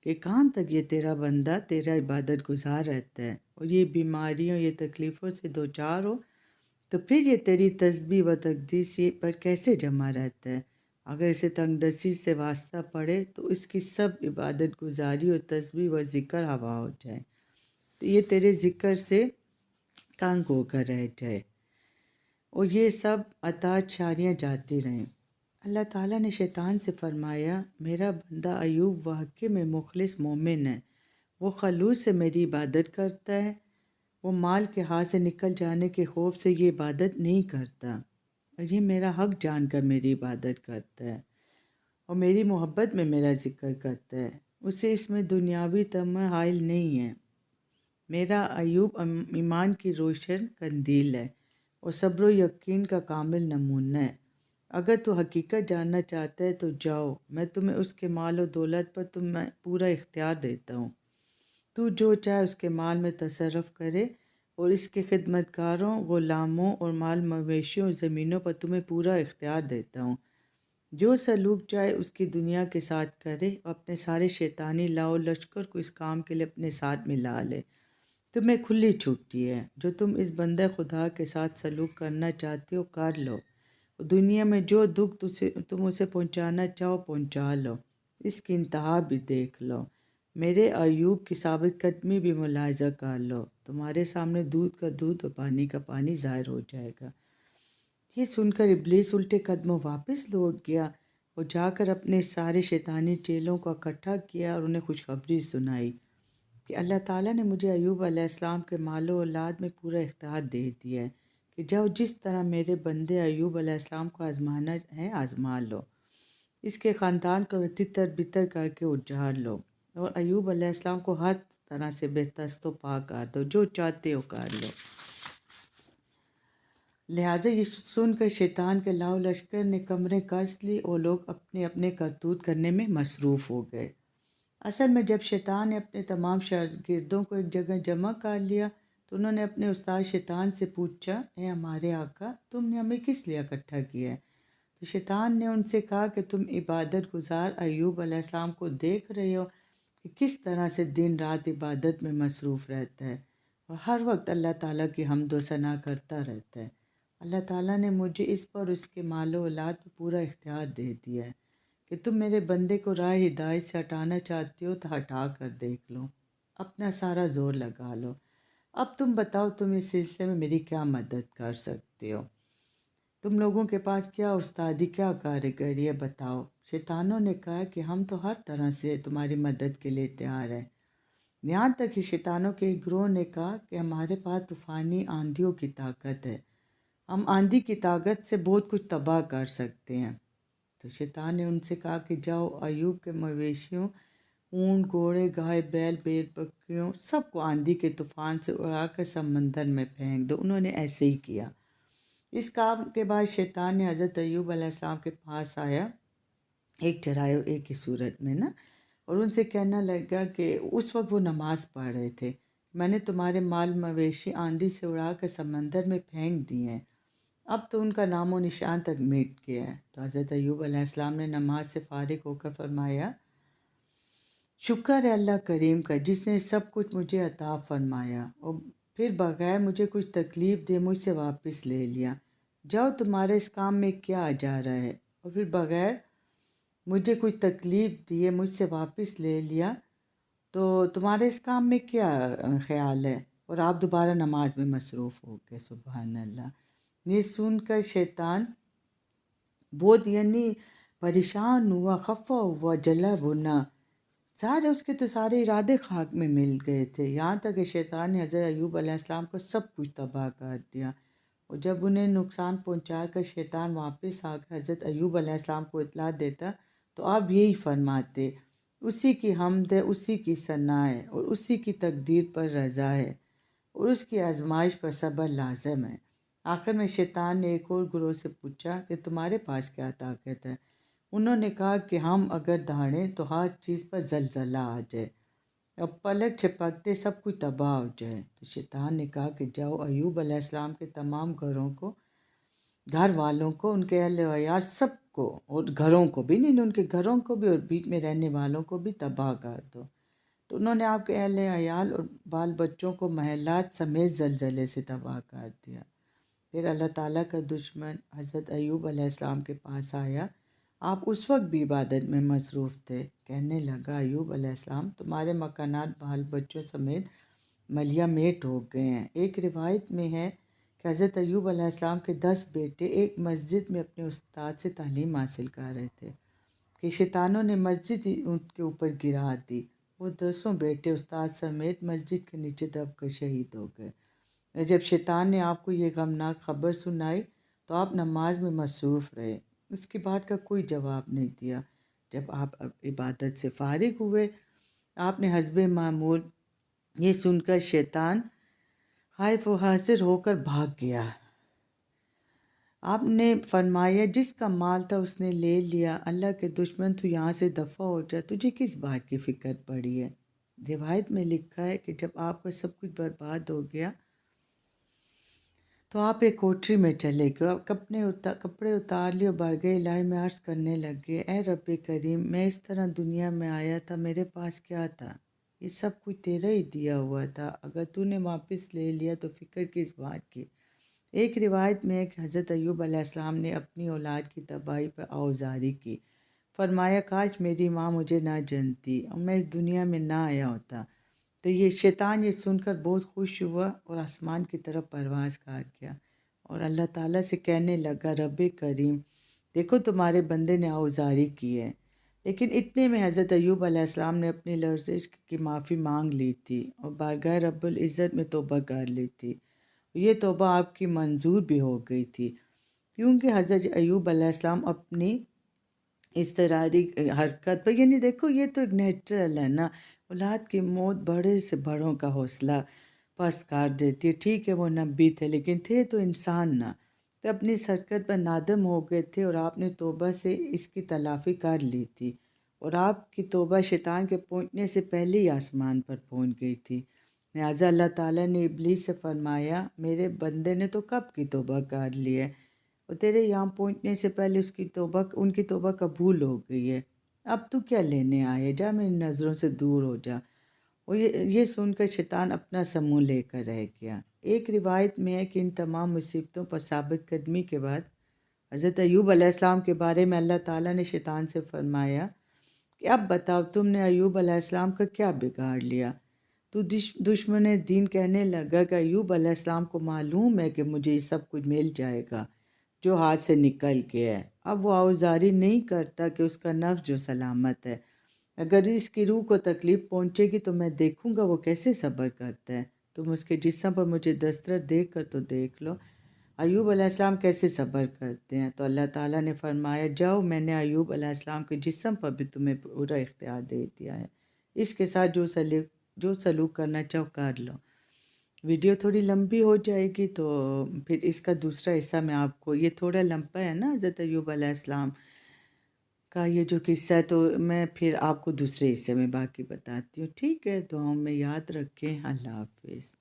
کہ کہاں تک یہ تیرا بندہ تیرا عبادت گزار رہتا ہے اور یہ بیماریوں یہ تکلیفوں سے دوچار ہو تو پھر یہ تیری تسبیح و تقدیس یہ پر کیسے جمع رہتا ہے؟ اگر اسے تنگ دستی سے واسطہ پڑے تو اس کی سب عبادت گزاری اور تسبیح و ذکر ہوا ہو جائے، تو یہ تیرے ذکر سے تنگ ہو کر رہ جائے اور یہ سب عطاعت شاریاں جاتی رہیں۔ اللہ تعالیٰ نے شیطان سے فرمایا، میرا بندہ ایوب واقعی میں مخلص مومن ہے، وہ خلوص سے میری عبادت کرتا ہے، وہ مال کے ہاتھ سے نکل جانے کے خوف سے یہ عبادت نہیں کرتا اور یہ میرا حق جان کر میری عبادت کرتا ہے اور میری محبت میں میرا ذکر کرتا ہے، اسے اس میں دنیاوی طمع حائل نہیں ہے۔ میرا ایوب ایمان کی روشن قندیل ہے اور صبر و یقین کا کامل نمونہ ہے۔ اگر تو حقیقت جاننا چاہتا ہے تو جاؤ، میں تمہیں اس کے مال و دولت پر تمہیں پورا اختیار دیتا ہوں، تو جو چاہے اس کے مال میں تصرف کرے اور اس کے خدمتکاروں، غلاموں اور مال مویشیوں اور زمینوں پر تمہیں پورا اختیار دیتا ہوں۔ جو سلوک چاہے اس کی دنیا کے ساتھ کرے اور اپنے سارے شیطانی لاؤ لشکر کو اس کام کے لیے اپنے ساتھ ملا لے۔ تمہیں کھلی چھٹی ہے، جو تم اس بندہ خدا کے ساتھ سلوک کرنا چاہتے ہو کر لو، دنیا میں جو دکھ تم اسے پہنچانا چاہو پہنچا لو، اس کی انتہا بھی دیکھ لو، میرے ایوب کی ثابت قدمی بھی ملاحظہ کر لو، تمہارے سامنے دودھ کا دودھ اور پانی کا پانی ظاہر ہو جائے گا۔ یہ سن کر ابلیس الٹے قدموں واپس لوٹ گیا اور جا کر اپنے سارے شیطانی چیلوں کو اکٹھا کیا اور انہیں خوشخبری سنائی کہ اللہ تعالیٰ نے مجھے ایوب علیہ السلام کے مال و اولاد میں پورا اختیار دے دیا ہے کہ جاؤ جس طرح میرے بندے ایوب علیہ السلام کو آزمانا ہے آزما لو، اس کے خاندان کو تتر بتر کر کے اجاڑ لو اور ایوب علیہ السلام کو ہر طرح سے بہتست و پاک کر دو، جو چاہتے ہو کر لو۔ لہٰذا یہ سن کر شیطان کے لاؤ لشکر نے کمریں کس لی اور لوگ اپنے اپنے کرتوت کرنے میں مصروف ہو گئے۔ اصل میں جب شیطان نے اپنے تمام شاگردوں کو ایک جگہ جمع کر لیا تو انہوں نے اپنے استاد شیطان سے پوچھا، اے ہمارے آقا، تم نے ہمیں کس لیے اکٹھا کیا ہے؟ تو شیطان نے ان سے کہا کہ تم عبادت گزار ایوب علیہ السلام کو دیکھ رہے ہو کہ کس طرح سے دن رات عبادت میں مصروف رہتا ہے اور ہر وقت اللہ تعالیٰ کی حمد و ثنا کرتا رہتا ہے۔ اللہ تعالیٰ نے مجھے اس پر اس کے مال و اولاد پر پورا اختیار دے دیا ہے کہ تم میرے بندے کو راہ ہدایت سے ہٹانا چاہتے ہو تو ہٹا کر دیکھ لو، اپنا سارا زور لگا لو۔ اب تم بتاؤ تم اس سلسلے میں میری کیا مدد کر سکتے ہو؟ تم لوگوں کے پاس کیا استادی کیا کارگری ہے بتاؤ۔ شیطانوں نے کہا کہ ہم تو ہر طرح سے تمہاری مدد کے لیے تیار ہیں۔ یہاں تک کہ شیطانوں کے ایک گروہ نے کہا کہ ہمارے پاس طوفانی آندھیوں کی طاقت ہے، ہم آندھی کی طاقت سے بہت کچھ تباہ کر سکتے ہیں۔ تو شیطان نے ان سے کہا کہ جاؤ ایوب کے مویشیوں، اونٹ گھوڑے گائے بیل بھیڑ بکریوں سب کو آندھی کے طوفان سے اڑا کر سمندر میں پھینک دو۔ انہوں نے ایسے ہی کیا۔ اس کام کے بعد شیطان نے حضرت ایوب علیہ السلام کے پاس آیا ایک چرائے کی صورت میں نا، اور ان سے کہنا لگا کہ اس وقت وہ نماز پڑھ رہے تھے، میں نے تمہارے مال مویشی آندھی سے اڑا کر سمندر میں پھینک دیے ہیں، اب تو ان کا نام و نشان تک مٹ گیا ہے۔ تو حضرت ایوب علیہ السلام نے نماز سے فارغ ہو کر فرمایا، شکر ہے اللہ کریم کا جس نے سب کچھ مجھے عطا فرمایا اور پھر بغیر مجھے کچھ تکلیف دے مجھ سے واپس لے لیا۔ جاؤ تمہارے اس کام میں کیا آ جا رہا ہے، اور پھر بغیر مجھے کچھ تکلیف دیے مجھ سے واپس لے لیا، تو تمہارے اس کام میں کیا خیال ہے؟ اور آپ دوبارہ نماز میں مصروف ہو گئے۔ سبحان اللہ۔ یہ سن کر شیطان بہت پریشان ہوا، خفا ہوا، جلا بھنا، سارے اس کے تو سارے ارادے خاک میں مل گئے تھے، یہاں تک کہ شیطان نے حضرت ایوب علیہ السلام کو سب کچھ تباہ کر دیا۔ اور جب انہیں نقصان پہنچا کر شیطان واپس آ کر حضرت ایوب علیہ السلام کو اطلاع دیتا تو آپ یہی فرماتے، اسی کی حمد ہے، اسی کی ثنا ہے اور اسی کی تقدیر پر رضا ہے اور اس کی آزمائش پر صبر لازم ہے۔ آخر میں شیطان نے ایک اور گروہ سے پوچھا کہ تمہارے پاس کیا طاقت ہے؟ انہوں نے کہا کہ ہم اگر دھاڑیں تو ہر چیز پر زلزلہ آ جائے اور پلک چھپکتے سب کچھ تباہ ہو جائے۔ تو شیطان نے کہا کہ جاؤ ایوب علیہ السلام کے تمام گھر والوں کو، ان کے اہل و عیال سب کو اور گھروں کو بھی نہیں، ان کے گھروں کو بھی اور بیچ میں رہنے والوں کو بھی تباہ کر دو۔ تو انہوں نے آپ کے اہل عیال اور بال بچوں کو محلات سمیت زلزلے سے تباہ کر دیا۔ پھر اللہ تعالیٰ کا دشمن حضرت ایوب علیہ السلام کے پاس آیا۔ آپ اس وقت بھی عبادت میں مصروف تھے۔ کہنے لگا، ایوب علیہ السلام، تمہارے مکانات بال بچوں سمیت ملیہ میٹ ہو گئے ہیں۔ ایک روایت میں ہے کہ حضرت ایوب علیہ السلام کے 10 بیٹے ایک مسجد میں اپنے استاد سے تعلیم حاصل کر رہے تھے کہ شیطانوں نے مسجد ہی ان کے اوپر گرا دی۔ وہ 10 بیٹے استاد سمیت مسجد کے نیچے دب کر شہید ہو گئے۔ جب شیطان نے آپ کو یہ غمناک خبر سنائی تو آپ نماز میں مصروف رہے، اس کی بات کا کوئی جواب نہیں دیا۔ جب آپ عبادت سے فارغ ہوئے، آپ نے حسب معمول یہ سن کر شیطان خائف و حاضر ہو کر بھاگ گیا۔ آپ نے فرمایا، جس کا مال تھا اس نے لے لیا، اللہ کے دشمن تو یہاں سے دفع ہو جا، تجھے کس بات کی فکر پڑی ہے؟ روایت میں لکھا ہے کہ جب آپ کا سب کچھ برباد ہو گیا تو آپ ایک کوٹری میں چلے گئے، کپڑے اتار لیے اور بارگاہ الہی میں عرض کرنے لگے، اے رب کریم، میں اس طرح دنیا میں آیا تھا، میرے پاس کیا تھا؟ یہ سب کچھ تیرا ہی دیا ہوا تھا، اگر تو نے واپس لے لیا تو فکر کس بات کی؟ ایک روایت میں ہے کہ حضرت ایوب علیہ السلام نے اپنی اولاد کی تباہی پر آوزاری کی، فرمایا، کاش میری ماں مجھے نہ جانتی اور میں اس دنیا میں نہ آیا ہوتا۔ تو یہ شیطان یہ سن کر بہت خوش ہوا اور آسمان کی طرف پرواز کر گیا اور اللہ تعالیٰ سے کہنے لگا، رب کریم، دیکھو تمہارے بندے نے آوزاری کی ہے۔ لیکن اتنے میں حضرت ایوب علیہ السلام نے اپنی لرزش کی معافی مانگ لی تھی اور بارگاہ رب العزت میں توبہ کر لی تھی۔ یہ توبہ آپ کی منظور بھی ہو گئی تھی، کیونکہ حضرت ایوب علیہ السلام اپنی اضطراری حرکت پر، یعنی دیکھو یہ تو ایک نیچرل ہے نا، اولاد کی موت بڑے سے بڑوں کا حوصلہ پست کر دیتی ہے۔ ٹھیک ہے وہ نبی تھے لیکن تھے تو انسان نہ، تو اپنی حرکت پر نادم ہو گئے تھے اور آپ نے توبہ سے اس کی تلافی کر لی تھی، اور آپ کی توبہ شیطان کے پہنچنے سے پہلے ہی آسمان پر پہنچ گئی تھی۔ لہٰذا اللہ تعالیٰ نے ابلیس سے فرمایا، میرے بندے نے تو کب کی توبہ کر لی ہے اور تیرے یہاں پہنچنے سے پہلے ان کی توبہ قبول ہو گئی ہے، اب تو کیا لینے آئے؟ جا میری نظروں سے دور ہو جا۔ اور یہ سن کر شیطان اپنا سموں لے کر رہ گیا۔ ایک روایت میں ہے کہ ان تمام مصیبتوں پر ثابت قدمی کے بعد حضرت ایوب علیہ السلام کے بارے میں اللہ تعالیٰ نے شیطان سے فرمایا کہ اب بتاؤ تم نے ایوب علیہ السلام کا کیا بگاڑ لیا؟ تو دشمن دین کہنے لگا کہ ایوب علیہ السلام کو معلوم ہے کہ مجھے یہ سب کچھ مل جائے گا جو ہاتھ سے نکل گیا ہے، اب وہ آوزاری نہیں کرتا کہ اس کا نفس جو سلامت ہے، اگر اس کی روح کو تکلیف پہنچے گی تو میں دیکھوں گا وہ کیسے صبر کرتا ہے۔ تم اس کے جسم پر مجھے دسترس دیکھ کر تو دیکھ لو، ایوب علیہ السلام کیسے صبر کرتے ہیں۔ تو اللہ تعالیٰ نے فرمایا، جاؤ، میں نے ایوب علیہ السلام کے جسم پر بھی تمہیں پورا اختیار دے دیا ہے، اس کے ساتھ جو سلوک کرنا چاہو کر لو۔ ویڈیو تھوڑی لمبی ہو جائے گی تو پھر اس کا دوسرا حصہ میں آپ کو، یہ تھوڑا لمبا ہے نا حضرت ایوب علیہ السلام کا یہ جو قصہ ہے، تو میں پھر آپ کو دوسرے حصے میں باقی بتاتی ہوں۔ ٹھیک ہے، دعاؤں میں یاد رکھیں۔ اللہ حافظ۔